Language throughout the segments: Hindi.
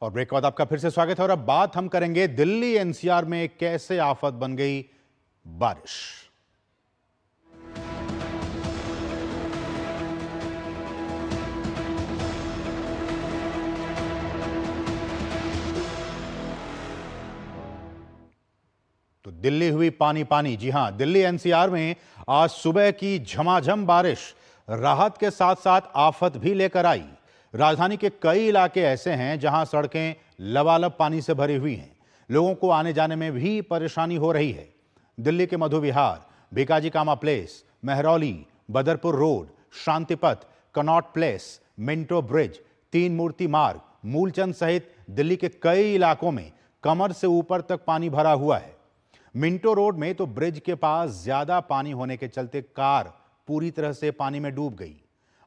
और ब्रेक के बाद आपका फिर से स्वागत है और अब बात हम करेंगे दिल्ली एनसीआर में कैसे आफत बन गई बारिश। तो दिल्ली हुई पानी पानी। जी हां, दिल्ली एनसीआर में आज सुबह की झमाझम बारिश राहत के साथ साथ आफत भी लेकर आई। राजधानी के कई इलाके ऐसे हैं जहां सड़कें लबालब पानी से भरी हुई हैं। लोगों को आने जाने में भी परेशानी हो रही है। दिल्ली के Madhu Vihar, Bhikaji Cama Place, Mehrauli, Badarpur Road, Shantipath, Connaught Place, Minto Bridge, Teen Murti मार्ग, मूलचंद सहित दिल्ली के कई इलाकों में कमर से ऊपर तक पानी भरा हुआ है। मिंटो रोड में तो ब्रिज के पास ज्यादा पानी होने के चलते कार पूरी तरह से पानी में डूब गई।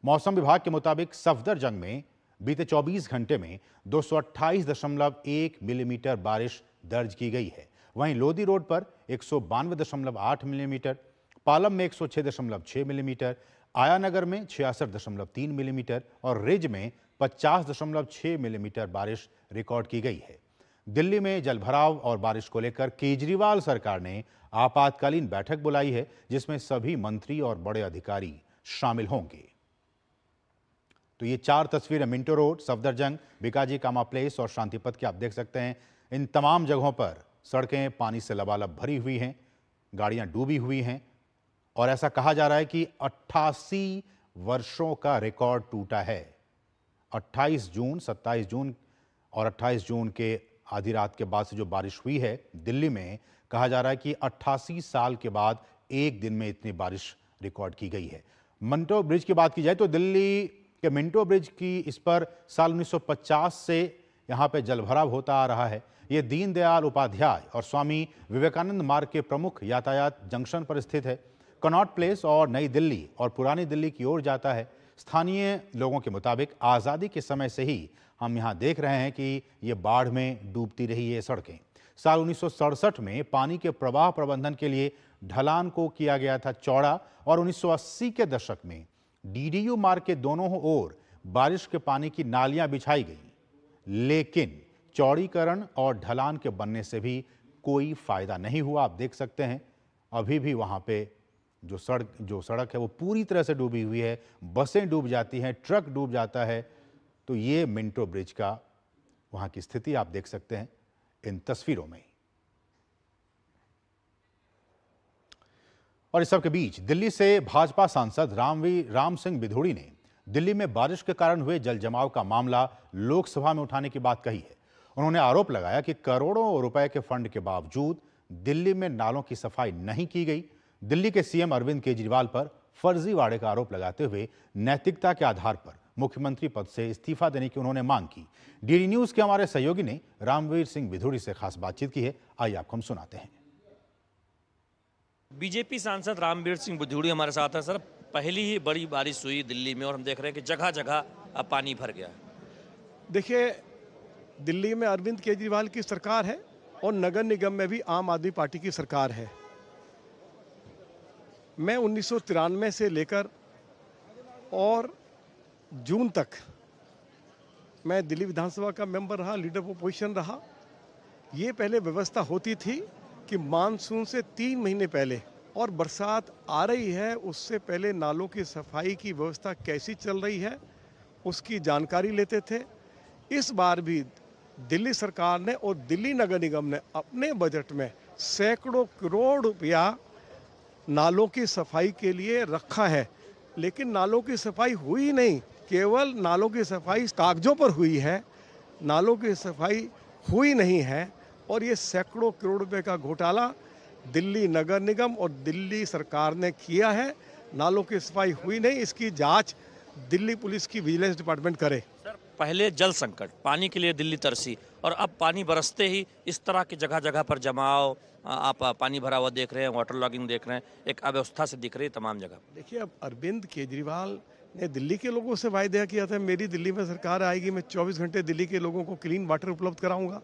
मौसम विभाग के मुताबिक सफदरजंग में बीते 24 घंटे में 228.1 मिलीमीटर बारिश दर्ज की गई है। वहीं लोधी रोड पर 192.8 मिलीमीटर, पालम में 106.6 मिलीमीटर, आयानगर में 66.3 मिलीमीटर और रिज में 50.6 मिलीमीटर बारिश रिकॉर्ड की गई है। दिल्ली में जलभराव और बारिश को लेकर केजरीवाल सरकार ने आपातकालीन बैठक बुलाई है, जिसमें सभी मंत्री और बड़े अधिकारी शामिल होंगे। तो ये 4 तस्वीरें Minto road, Safdarjung, Bhikaji Cama place और शांतिपथ की आप देख सकते हैं। इन तमाम जगहों पर सड़कें पानी से लबालब भरी हुई हैं, गाड़ियां डूबी हुई हैं और ऐसा कहा जा रहा है कि 88 वर्षों का रिकॉर्ड टूटा है। 28 जून, 27 जून और 28 जून के आधी रात के बाद से जो बारिश हुई है दिल्ली में, कहा जा रहा है कि 88 साल के बाद एक दिन में इतनी बारिश रिकॉर्ड की गई है। मिंटो ब्रिज की बात की जाए तो दिल्ली के मिंटो ब्रिज की इस पर साल 1950 से यहाँ पे जलभराव होता आ रहा है। ये दीनदयाल उपाध्याय और स्वामी विवेकानंद मार्ग के प्रमुख यातायात जंक्शन पर स्थित है। कनॉट प्लेस और नई दिल्ली और पुरानी दिल्ली की ओर जाता है। स्थानीय लोगों के मुताबिक आज़ादी के समय से ही हम यहाँ देख रहे हैं कि ये बाढ़ में डूबती रही ये सड़कें। साल 1967 में पानी के प्रवाह प्रबंधन के लिए ढलान को किया गया था चौड़ा और 1980 के दशक में डीडीयू मार्ग के दोनों ओर बारिश के पानी की नालियां बिछाई गई, लेकिन चौड़ीकरण और ढलान के बनने से भी कोई फायदा नहीं हुआ। आप देख सकते हैं अभी भी वहां पे जो सड़क है वो पूरी तरह से डूबी हुई है। बसें डूब जाती हैं, ट्रक डूब जाता है। तो ये मिंटो ब्रिज का वहां की स्थिति आप देख सकते हैं इन तस्वीरों में। और इस सब के बीच दिल्ली से भाजपा सांसद राम सिंह बिधूड़ी ने दिल्ली में बारिश के कारण हुए जल जमाव का मामला लोकसभा में उठाने की बात कही है। उन्होंने आरोप लगाया कि करोड़ों रुपए के फंड के बावजूद दिल्ली में नालों की सफाई नहीं की गई। दिल्ली के सीएम अरविंद केजरीवाल पर फर्जीवाड़े का आरोप लगाते हुए नैतिकता के आधार पर मुख्यमंत्री पद से इस्तीफा देने की उन्होंने मांग की। डीडी न्यूज के हमारे सहयोगी ने रामवीर सिंह बिधूड़ी से खास बातचीत की है। आइए आपको हम सुनाते हैं। बीजेपी सांसद रामवीर सिंह बिधूड़ी हमारे साथ है। सर, पहली ही बड़ी बारिश हुई दिल्ली में और हम देख रहे हैं कि जगह जगह अब पानी भर गया। देखिए, दिल्ली में अरविंद केजरीवाल की सरकार है और नगर निगम में भी आम आदमी पार्टी की सरकार है। मैं 1993 से लेकर और जून तक मैं दिल्ली विधानसभा का मेंबर रहा, लीडर ऑफ अपोजिशन रहा। ये पहले व्यवस्था होती थी कि मानसून से 3 महीने पहले और बरसात आ रही है उससे पहले नालों की सफाई की व्यवस्था कैसी चल रही है उसकी जानकारी लेते थे। इस बार भी दिल्ली सरकार ने और दिल्ली नगर निगम ने अपने बजट में सैकड़ों करोड़ रुपया नालों की सफाई के लिए रखा है, लेकिन नालों की सफाई हुई नहीं। केवल नालों की सफाई कागजों पर हुई है, नालों की सफाई हुई नहीं है। और ये सैकड़ों करोड़ रुपए का घोटाला दिल्ली नगर निगम और दिल्ली सरकार ने किया है। नालों की सफाई हुई नहीं, इसकी जांच दिल्ली पुलिस की विजिलेंस डिपार्टमेंट करे। सर, पहले जल संकट, पानी के लिए दिल्ली तरसी और अब पानी बरसते ही इस तरह की जगह जगह पर जमाव, आप पानी भरा हुआ देख रहे हैं, वाटर लॉगिंग देख रहे हैं, एक अव्यवस्था से दिख रही है तमाम जगह। देखिए, अब अरविंद केजरीवाल ने दिल्ली के लोगों से वायदा किया था मेरी दिल्ली में सरकार आएगी, मैं 24 घंटे दिल्ली के लोगों को क्लीन वाटर उपलब्ध कराऊंगा।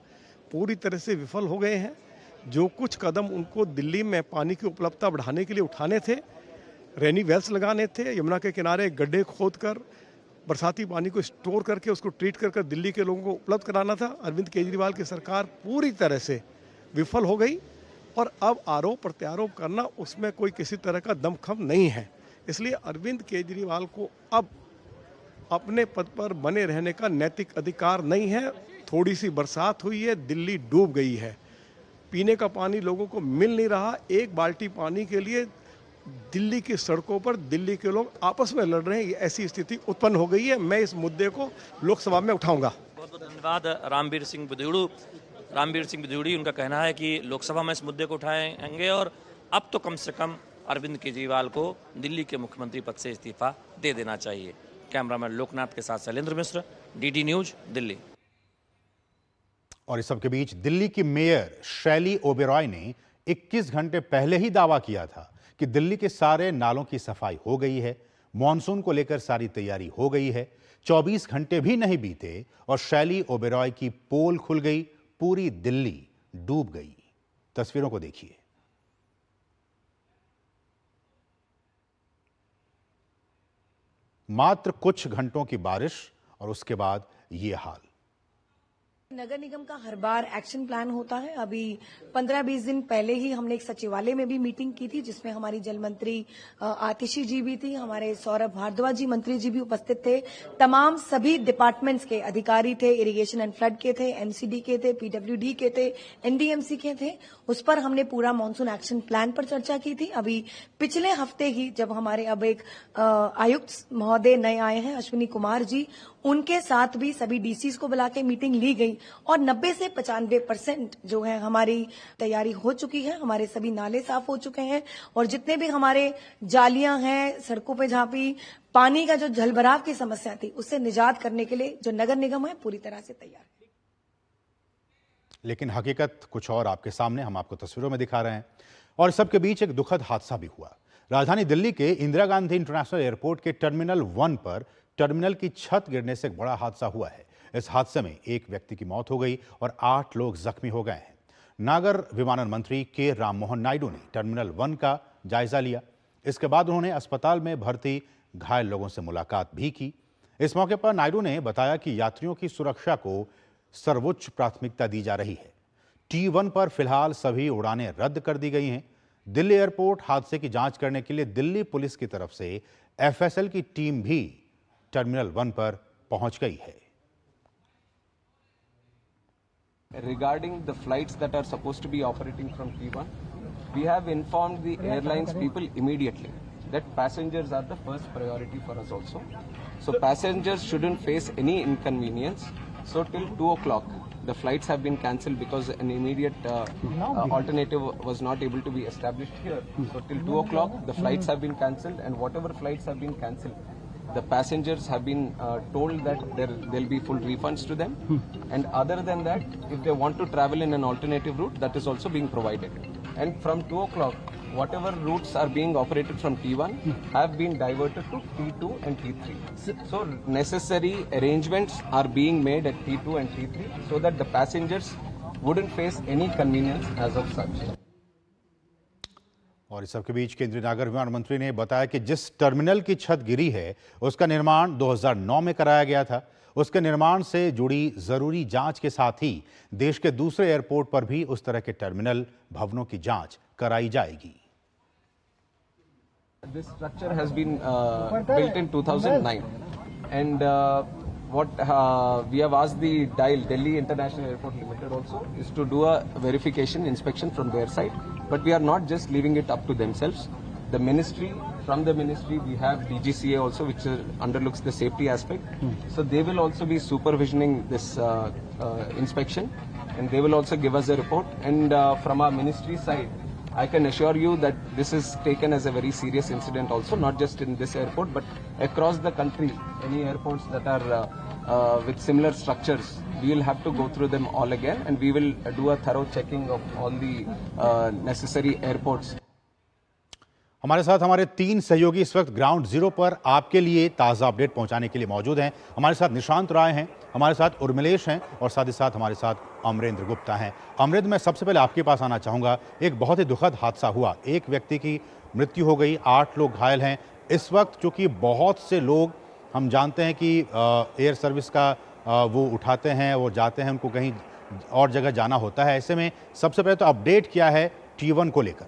पूरी तरह से विफल हो गए हैं। जो कुछ कदम उनको दिल्ली में पानी की उपलब्धता बढ़ाने के लिए उठाने थे, रेनी वेल्स लगाने थे, यमुना के किनारे गड्ढे खोदकर बरसाती पानी को स्टोर करके उसको ट्रीट कर कर दिल्ली के लोगों को उपलब्ध कराना था। अरविंद केजरीवाल की सरकार पूरी तरह से विफल हो गई और अब आरोप प्रत्यारोप करना उसमें कोई किसी तरह का दमखम नहीं है। इसलिए अरविंद केजरीवाल को अब अपने पद पर बने रहने का नैतिक अधिकार नहीं है। थोड़ी सी बरसात हुई है, दिल्ली डूब गई है, पीने का पानी लोगों को मिल नहीं रहा। एक बाल्टी पानी के लिए दिल्ली की सड़कों पर दिल्ली के लोग आपस में लड़ रहे हैं। ऐसी स्थिति उत्पन्न हो गई है। मैं इस मुद्दे को लोकसभा में उठाऊंगा। बहुत बहुत धन्यवाद रामवीर सिंह बुदेउड़ी। उनका कहना है कि लोकसभा में इस मुद्दे को उठाएंगे और अब तो कम से कम अरविंद केजरीवाल को दिल्ली के मुख्यमंत्री पद से इस्तीफा दे देना चाहिए। कैमरामैन लोकनाथ के साथ शैलेंद्र मिश्र, डीडी न्यूज, दिल्ली। और इस सबके बीच दिल्ली की मेयर शैली ओबेरॉय ने 21 घंटे पहले ही दावा किया था कि दिल्ली के सारे नालों की सफाई हो गई है, मॉनसून को लेकर सारी तैयारी हो गई है। 24 घंटे भी नहीं बीते और शैली ओबेरॉय की पोल खुल गई, पूरी दिल्ली डूब गई। तस्वीरों को देखिए। मात्र कुछ घंटों की बारिश और उसके बाद ये हाल। नगर निगम का हर बार एक्शन प्लान होता है। अभी 15-20 दिन पहले ही हमने एक सचिवालय में भी मीटिंग की थी, जिसमें हमारी जल मंत्री आतिशी जी भी थी, हमारे सौरभ भारद्वाज जी मंत्री जी भी उपस्थित थे। तमाम सभी डिपार्टमेंट्स के अधिकारी थे, इरिगेशन एंड फ्लड के थे, एमसीडी के थे, पीडब्ल्यूडी के थे, एनडीएमसी के थे। उस पर हमने पूरा मानसून एक्शन प्लान पर चर्चा की थी। अभी पिछले हफ्ते ही जब हमारे अब एक आयुक्त महोदय नए आए हैं, अश्विनी कुमार जी, उनके साथ भी सभी डीसीज को बुला के मीटिंग ली गई और 90 से 95% जो है हमारी तैयारी हो चुकी है। हमारे सभी नाले साफ हो चुके हैं और जितने भी हमारे जालियां हैं सड़कों पे जहां भी पानी का जो जलभराव की समस्या थी, उससे निजात करने के लिए जो नगर निगम है पूरी तरह से तैयार है। लेकिन हकीकत कुछ और आपके सामने, हम आपको तस्वीरों में दिखा रहे हैं। और सबके बीच एक दुखद हादसा भी हुआ। राजधानी दिल्ली के इंदिरा गांधी इंटरनेशनल एयरपोर्ट के टर्मिनल 1 पर टर्मिनल की छत गिरने से एक बड़ा हादसा हुआ है। इस हादसे में एक व्यक्ति की मौत हो गई और 8 लोग जख्मी हो गए हैं। नागर विमानन मंत्री के राम मोहन नायडू ने टर्मिनल 1 का जायजा लिया। इसके बाद उन्होंने अस्पताल में भर्ती घायल लोगों से मुलाकात भी की। इस मौके पर नायडू ने बताया कि यात्रियों की सुरक्षा को सर्वोच्च प्राथमिकता दी जा रही है। T1 पर फिलहाल सभी उड़ानें रद्द कर दी गई हैं। दिल्ली एयरपोर्ट हादसे की जांच करने के लिए दिल्ली पुलिस की तरफ से FSL की टीम भी टर्मिनल 1 पर पहुंच गई है। Regarding the flights that are supposed to be operating from T1, we have informed the airlines people immediately that passengers are the first priority for us also. So passengers shouldn't face any inconvenience. So till 2 o'clock, the flights have been cancelled because an immediate alternative was not able to be established here. So till 2 o'clock, the flights have been cancelled, and whatever flights have been cancelled, the passengers have been told that there'll be full refunds to them. And other than that, if they want to travel in an alternative route, that is also being provided. And from 2 o'clock, whatever routes are being operated from T1 have been diverted to T2 and T3. So necessary arrangements are being made at T2 and T3 so that the passengers wouldn't face any convenience as of such. और इस सबके बीच केंद्रीय नागर विमानन मंत्री ने बताया कि जिस टर्मिनल की छत गिरी है उसका निर्माण 2009 में कराया गया था। उसके निर्माण से जुड़ी जरूरी जांच के साथ ही देश के दूसरे एयरपोर्ट पर भी उस तरह के टर्मिनल भवनों की जांच कराई जाएगी। This structure has been built in 2009, and what we have asked the DIAL, Delhi International Airport Limited, also is to do a verification inspection from their side. But we are not just leaving it up to themselves. The ministry, from the ministry, we have DGCA also, which underlooks the safety aspect. So they will also be supervisioning this inspection, and they will also give us a report. And from our ministry side, I can assure you that this is taken as a very serious incident also, not just in this airport, but across the country. Any airports that are with similar structures, we will have to go through them all again, and we will do a thorough checking of all the necessary airports. हमारे साथ हमारे 3 सहयोगी इस वक्त ग्राउंड जीरो पर आपके लिए ताज़ा अपडेट पहुंचाने के लिए मौजूद हैं। हमारे साथ निशांत राय हैं, हमारे साथ उर्मिलेश हैं और साथ ही साथ हमारे साथ अमरेंद्र गुप्ता हैं। अमरेंद्र, मैं सबसे पहले आपके पास आना चाहूँगा। एक बहुत ही दुखद हादसा हुआ, एक व्यक्ति की मृत्यु हो गई, 8 लोग घायल हैं। इस वक्त चूँकि बहुत से लोग हम जानते हैं कि एयर सर्विस का वो उठाते हैं, वो जाते हैं, उनको कहीं और जगह जाना होता है। ऐसे में सबसे पहले तो अपडेट क्या है T1 को लेकर?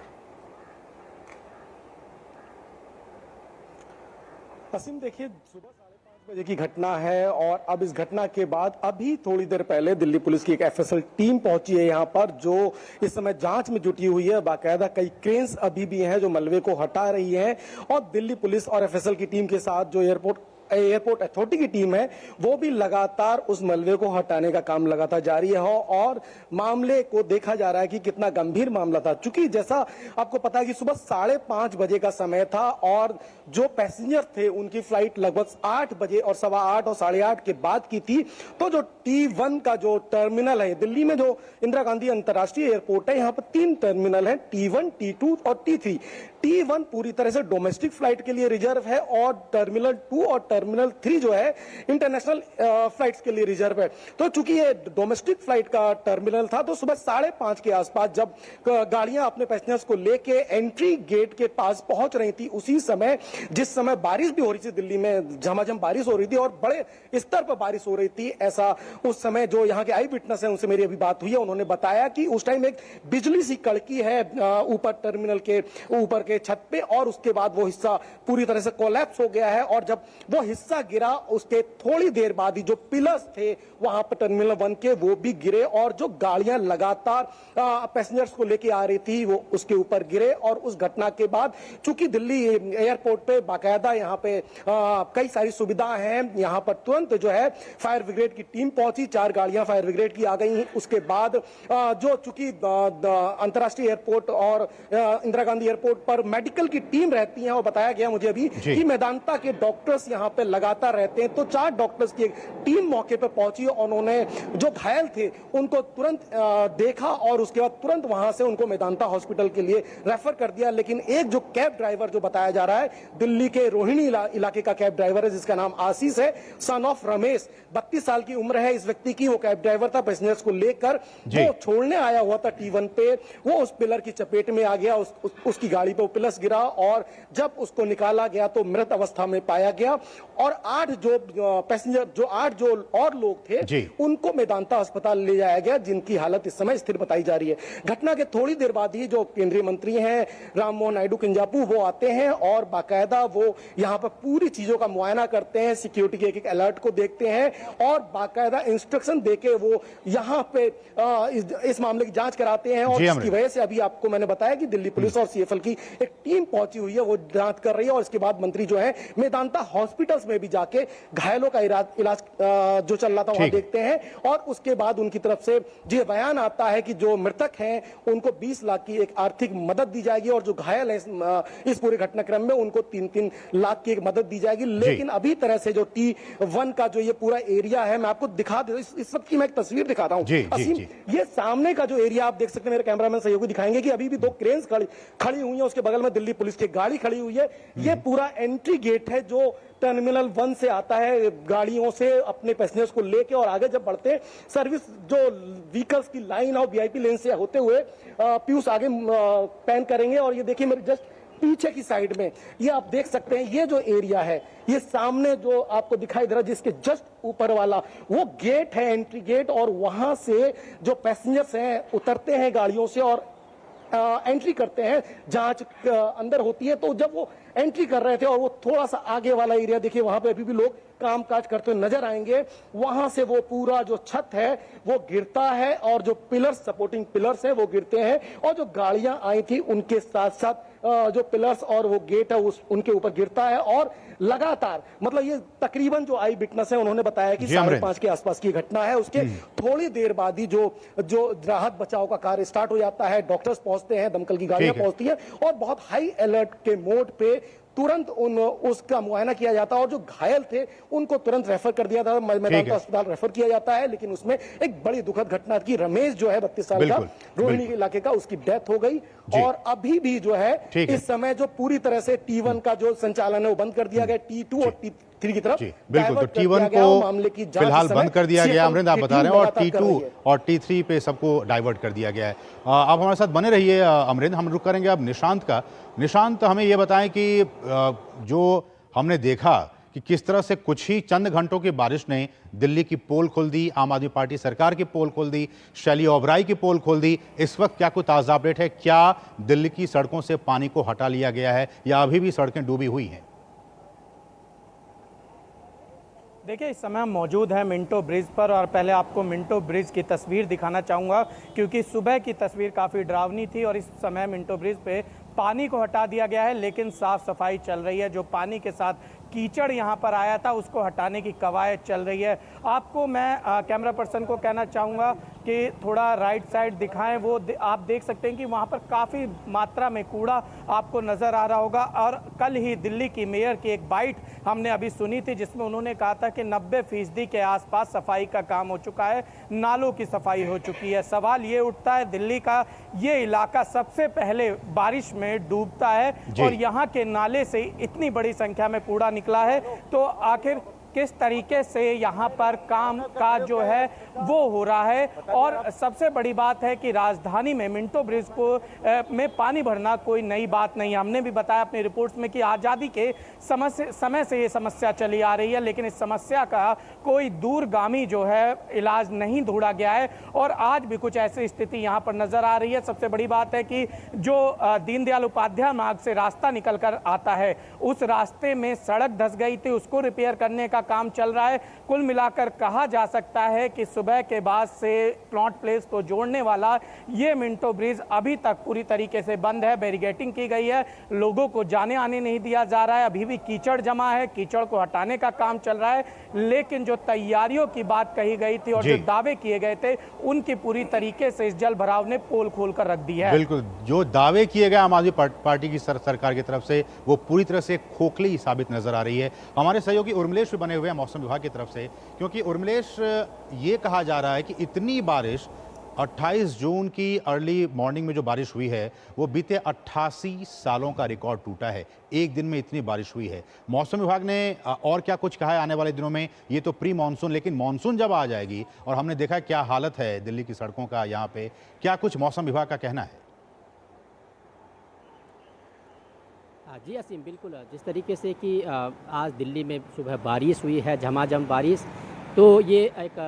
असीम, देखिए, सुबह 5:30 बजे की घटना है और अब इस घटना के बाद अभी थोड़ी देर पहले दिल्ली पुलिस की एक एफएसएल टीम पहुंची है यहाँ पर, जो इस समय जांच में जुटी हुई है। बाकायदा कई क्रेन्स अभी भी हैं जो मलबे को हटा रही हैं और दिल्ली पुलिस और एफएसएल की टीम के साथ जो एयरपोर्ट अथॉरिटी की टीम है वो भी लगातार उस मलबे को हटाने का काम लगातार जारी है और मामले को देखा जा रहा है कि कितना गंभीर मामला था। चूंकि जैसा आपको पता है कि सुबह 5:30 बजे का समय था और जो पैसेंजर थे उनकी फ्लाइट लगभग 8 बजे और 8:15 और 8:30 के बाद की थी। तो जो T1 का जो टर्मिनल है दिल्ली में, जो इंदिरा गांधी अंतर्राष्ट्रीय एयरपोर्ट है, यहाँ पर 3 टर्मिनल है, T1, T2 और T3। T1 पूरी तरह से डोमेस्टिक फ्लाइट के लिए रिजर्व है और टर्मिनल 2 और टर्मिनल 3 जो है इंटरनेशनल फ्लाइट्स के लिए रिजर्व है। तो चूंकि ये डोमेस्टिक फ्लाइट का टर्मिनल था, तो सुबह 5:30 के आसपास जब गाड़ियां अपने पैसेंजर्स को लेके एंट्री गेट के पास पहुंच रही थी, उसी समय जिस समय बारिश भी हो रही थी, दिल्ली में झमाझम बारिश हो रही थी और बड़े स्तर पर बारिश हो रही थी, ऐसा उस समय जो यहाँ के आई विटनेस है उनसे मेरी अभी बात हुई है, उन्होंने बताया कि उस टाइम एक बिजली सी कड़की है ऊपर टर्मिनल के ऊपर के छत पे और उसके बाद वो हिस्सा पूरी तरह से कोलैप्स हो गया है और जब वो हिस्सा गिरा उसके थोड़ी देर बाद ही जो पिलर्स थे वहां पर टर्मिनल 1 के वो भी गिरे और जो गाड़ियां लगातार पैसेंजर्स को लेके आ रही थी वो उसके ऊपर गिरे। और उस घटना के बाद चूंकि दिल्ली एयरपोर्ट पे बाकायदा यहाँ पे कई सारी सुविधाएं हैं, यहाँ पर तुरंत जो है फायर ब्रिगेड की टीम पहुंची, 4 गाड़ियां फायर ब्रिगेड की आ गई। उसके बाद जो चूंकि अंतर्राष्ट्रीय एयरपोर्ट और इंदिरा गांधी एयरपोर्ट पर मेडिकल की टीम रहती है और बताया गया मुझे अभी कि मेदांता के डॉक्टर्स यहाँ पे लगातार रहते हैं, तो 4 डॉक्टर्स की एक टीम मौके पे पहुंची और उन्होंने जो घायल थे उनको तुरंत देखा और उसके बाद तुरंत वहां से उनको मेदांता हॉस्पिटल के लिए रेफर कर दिया। लेकिन एक जो कैब ड्राइवर जो बताया जा रहा है दिल्ली के रोहिणी इलाके का कैब ड्राइवर है जिसका नाम आशीष है, सन ऑफ रमेश, 32 साल की उम्र है इस व्यक्ति की। वो कैब ड्राइवर था, पैसेंजर्स को लेकर वो छोड़ने आया हुआ था T1 पे, वो उस पिलर की चपेट में आ गया, उसकी गाड़ी पे पिलर गिरा और जब उसको निकाला गया तो मृत अवस्था में पाया गया और 8 जो पैसेंजर जो 8 जो और लोग थे उनको मेदांता अस्पताल ले जाया गया जिनकी हालत इस समय स्थिर बताई जा रही है। घटना के थोड़ी देर बाद ही जो केंद्रीय मंत्री हैं राम मोहन नायडू किंजापू वो आते हैं और बाकायदा वो यहाँ पर पूरी चीजों का मुआयना करते हैं, सिक्योरिटी के एक अलर्ट को देखते हैं और बाकायदा इंस्ट्रक्शन देके वो यहाँ पे इस मामले की जांच कराते हैं। और इसकी वजह से अभी आपको मैंने बताया कि दिल्ली पुलिस और CFL की एक टीम पहुंची हुई है, वो जांच कर रही है और इसके बाद मंत्री जो है मेदांता हॉस्पिटल्स में भी जाके घायलों का इलाज जो चल रहा था वहां देखते हैं और उसके बाद उनकी तरफ से जो बयान आता है कि जो मृतक हैं उनको 20 लाख की एक आर्थिक मदद दी जाएगी और जो घायल है इस पूरे घटनाक्रम में उनको 3-3 लाख की एक मदद दी जाएगी। लेकिन अभी तरह से जो T1 का जो ये पूरा एरिया है, मैं आपको दिखा दे इस वक्त की मैं एक तस्वीर दिखा रहा हूँ। ये सामने का जो एरिया आप देख सकते हैं, मेरे कैमरामैन सहयोगी दिखाएंगे कि अभी भी 2 क्रेन्स खड़ी हुई है, उसके बगल में दिल्ली पुलिस की गाड़ी खड़ी हुई है। ये पूरा एंट्री गेट है जो टर्मिनल 1 से आता है, गाड़ियों से अपने पैसेंजर्स को लेके और आगे जब बढ़ते हैं सर्विस जो व्हीकल्स की लाइन और VIP लेन से होते हुए पीयूष आगे पैन करेंगे और ये देखिए मेरे जस्ट पीछे की साइड में ये आप देख सकते हैं, ये जो एरिया है ये सामने जो आपको दिखाई दे रहा है जिसके जस्ट ऊपर वाला वो गेट है, एंट्री गेट, और वहां से जो पैसेंजर्स हैं उतरते हैं गाड़ियों से और एंट्री करते हैं, जांच अंदर होती है। तो जब वो एंट्री कर रहे थे और वो थोड़ा सा आगे वाला एरिया देखिए वहां पे अभी भी लोग कामकाज करते हुए नजर आएंगे, वहां से वो पूरा जो छत है वो गिरता है और जो पिलर्स सपोर्टिंग पिलर्स है वो गिरते हैं और जो गाड़ियां आई थी उनके साथ साथ जो पिलर्स और वो गेट है उनके ऊपर गिरता है और लगातार मतलब ये तकरीबन जो आई विटनेस है उन्होंने बताया कि 5:30 के आसपास की घटना है। उसके थोड़ी देर बाद ही जो राहत बचाव का कार्य स्टार्ट हो जाता है, डॉक्टर्स पहुंचते हैं, दमकल की गाड़ियां पहुंचती है और बहुत हाई अलर्ट के मोड पे तुरंत उसका मुआयना किया जाता है और जो घायल थे उनको तुरंत रेफर कर दिया था, मेदांता अस्पताल रेफर किया जाता है। लेकिन उसमें एक बड़ी दुखद घटना की, रमेश जो है 32 साल का रोहिणी इलाके का, उसकी डेथ हो गई और अभी भी जो है इस समय जो पूरी तरह से T1 का जो संचालन है वो बंद कर दिया गया, T2 और T3 की तरफ बिल्कुल। तो T1 को फिलहाल बंद कर दिया गया, अमरिंदर आप बता रहे हैं, और T2 और T3 पे सबको डाइवर्ट कर दिया गया है। आप हमारे साथ बने रहिए अमरिंदर, हम रुक करेंगे अब निशांत का। निशांत, हमें ये बताएं कि जो हमने देखा कि किस तरह से कुछ ही चंद घंटों की बारिश ने दिल्ली की पोल खोल दी, आम आदमी पार्टी सरकार की पोल खोल दी, शैली ओबराई की पोल खोल दी। इस वक्त क्या कोई ताज़ा अपडेट है? क्या दिल्ली की सड़कों से पानी को हटा लिया गया है या अभी भी सड़कें डूबी हुई हैं? देखिए, इस समय हम मौजूद हैं मिंटो ब्रिज पर और पहले आपको मिंटो ब्रिज की तस्वीर दिखाना चाहूँगा क्योंकि सुबह की तस्वीर काफ़ी डरावनी थी और इस समय मिंटो ब्रिज पे पानी को हटा दिया गया है, लेकिन साफ सफाई चल रही है। जो पानी के साथ कीचड़ यहाँ पर आया था उसको हटाने की कवायद चल रही है। आपको मैं कैमरा पर्सन को कहना चाहूँगा कि थोड़ा राइट साइड दिखाएं। आप देख सकते हैं कि वहाँ पर काफ़ी मात्रा में कूड़ा आपको नज़र आ रहा होगा। और कल ही दिल्ली की मेयर की एक बाइट हमने अभी सुनी थी जिसमें उन्होंने कहा था कि 90% के आसपास सफाई का काम हो चुका है, नालों की सफाई हो चुकी है। सवाल ये उठता है, दिल्ली का ये इलाका सबसे पहले बारिश में डूबता है और यहाँ के नाले से इतनी बड़ी संख्या में कूड़ा निकला है, तो आखिर किस तरीके से यहाँ पर काम काज जो है वो हो रहा है। और सबसे बड़ी बात है कि राजधानी में मिंटो ब्रिज को में पानी भरना कोई नई बात नहीं है। हमने भी बताया अपनी रिपोर्ट्स में कि आज़ादी के समय से ये समस्या चली आ रही है, लेकिन इस समस्या का कोई दूरगामी जो है इलाज नहीं ढूंढा गया है और आज भी कुछ ऐसी स्थिति यहाँ पर नजर आ रही है। सबसे बड़ी बात है कि जो दीनदयाल उपाध्याय मार्ग से रास्ता निकल कर आता है उस रास्ते में सड़क धंस गई थी, उसको रिपेयर करने का काम चल रहा है। कुल मिलाकर कहा जा सकता है कि सुबह के बाद से क्लॉट प्लेस को जोड़ने वाला ये मिंटो ब्रिज अभी तक पूरी तरीके से बंद है। बैरिकेडिंग की गई है, लोगों को जाने आने नहीं दिया जा रहा है। अभी भी कीचड़ जमा है, कीचड़ को हटाने का काम चल रहा है, लेकिन जो तैयारियों की बात कही गई थी और जो दावे किए गए थे उनकी पूरी तरीके से इस जल भराव ने पोल खोल कर रख दी है। बिल्कुल, जो दावे किए गए आम आदमी पार्टी की सरकार की तरफ से वो पूरी तरह से खोखली साबित नजर आ रही है। हमारे सहयोगी उर्मिलेश भी बने हुए हैं मौसम विभाग की तरफ से, क्योंकि उर्मिलेश, ये कहा जा रहा है कि इतनी बारिश 28 जून की अर्ली मॉर्निंग में जो बारिश हुई है वो बीते 88 सालों का रिकॉर्ड टूटा है। एक दिन में इतनी बारिश हुई है। मौसम विभाग ने और क्या कुछ कहा है आने वाले दिनों में? ये तो प्री मानसून, लेकिन मानसून जब आ जाएगी और हमने देखा क्या हालत है दिल्ली की सड़कों का, यहाँ पे क्या कुछ मौसम विभाग का कहना है? जी असीम, बिल्कुल जिस तरीके से कि आज दिल्ली में सुबह बारिश हुई है, झमाझम बारिश, तो ये एक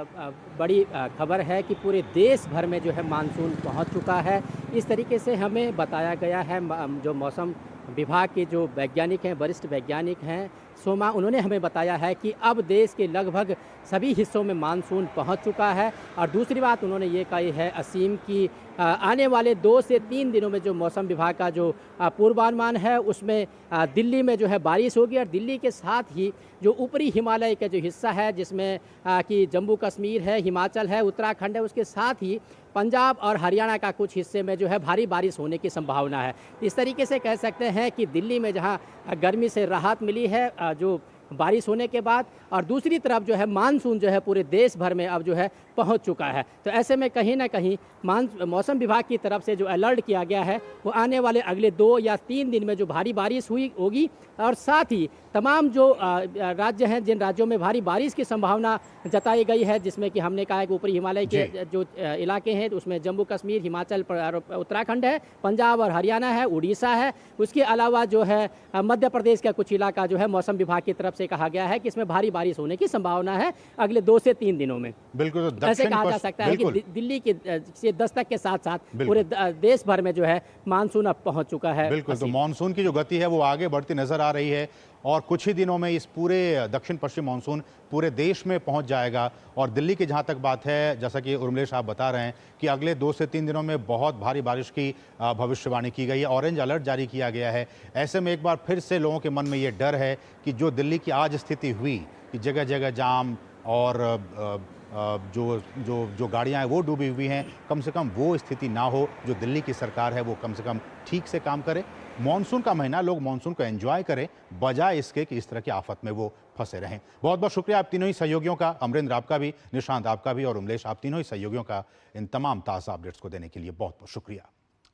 बड़ी खबर है कि पूरे देश भर में जो है मानसून पहुंच चुका है। इस तरीके से हमें बताया गया है, जो मौसम विभाग के जो वैज्ञानिक हैं, वरिष्ठ वैज्ञानिक हैं सोमा, उन्होंने हमें बताया है कि अब देश के लगभग सभी हिस्सों में मानसून पहुंच चुका है। और दूसरी बात उन्होंने ये कही है असीम कि आने वाले 2 से 3 दिनों में जो मौसम विभाग का जो पूर्वानुमान है उसमें दिल्ली में जो है बारिश होगी और दिल्ली के साथ ही जो ऊपरी हिमालय का जो हिस्सा है जिसमें कि जम्मू कश्मीर है, हिमाचल है, उत्तराखंड है, उसके साथ ही पंजाब और हरियाणा का कुछ हिस्से में जो है भारी बारिश होने की संभावना है। इस तरीके से कह सकते हैं कि दिल्ली में जहां गर्मी से राहत मिली है जो बारिश होने के बाद, और दूसरी तरफ जो है मानसून जो है पूरे देश भर में अब जो है पहुंच चुका है। तो ऐसे में कहीं ना कहीं मौसम विभाग की तरफ से जो अलर्ट किया गया है वो आने वाले अगले 2 या 3 दिन में जो भारी बारिश होगी और साथ ही तमाम जो राज्य हैं जिन राज्यों में भारी बारिश की संभावना जताई गई है, जिसमें कि हमने कहा है कि ऊपरी हिमालय के जो इलाके हैं उसमें जम्मू कश्मीर, हिमाचल, उत्तराखंड है, पंजाब और हरियाणा है, उड़ीसा है, उसके अलावा जो है मध्य प्रदेश का कुछ इलाका जो है मौसम विभाग की तरफ से कहा गया है कि इसमें भारी बारिश होने की संभावना है अगले 2 से 3 दिनों में। बिल्कुल, तो ऐसे कहा जा सकता है कि दिल्ली के से दस्तक के साथ साथ पूरे देश भर में जो है मानसून अब पहुंच चुका है। बिल्कुल, तो मानसून की जो गति है वो आगे बढ़ती नजर आ रही है और कुछ ही दिनों में इस पूरे दक्षिण पश्चिम मानसून पूरे देश में पहुंच जाएगा। और दिल्ली की जहां तक बात है, जैसा कि उर्मिलेश आप बता रहे हैं कि अगले 2 से 3 दिनों में बहुत भारी बारिश की भविष्यवाणी की गई है, ऑरेंज अलर्ट जारी किया गया है। ऐसे में एक बार फिर से लोगों के मन में ये डर है कि जो दिल्ली की आज स्थिति हुई कि जगह जगह जाम और जो गाड़ियां हैं वो डूबी हुई हैं, कम से कम वो स्थिति ना हो। जो दिल्ली की सरकार है वो कम से कम ठीक से काम करे। मॉनसून का महीना, लोग मॉनसून को एंजॉय करें बजाय इसके कि इस तरह की आफत में वो फंसे रहें। बहुत बहुत शुक्रिया आप तीनों ही सहयोगियों का, अमरिंद्र आपका भी, निशांत आपका भी और उमलेश, आप तीनों ही सहयोगियों का इन तमाम ताज़ा अपडेट्स को देने के लिए बहुत बहुत शुक्रिया।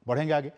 बढ़ेंगे आगे।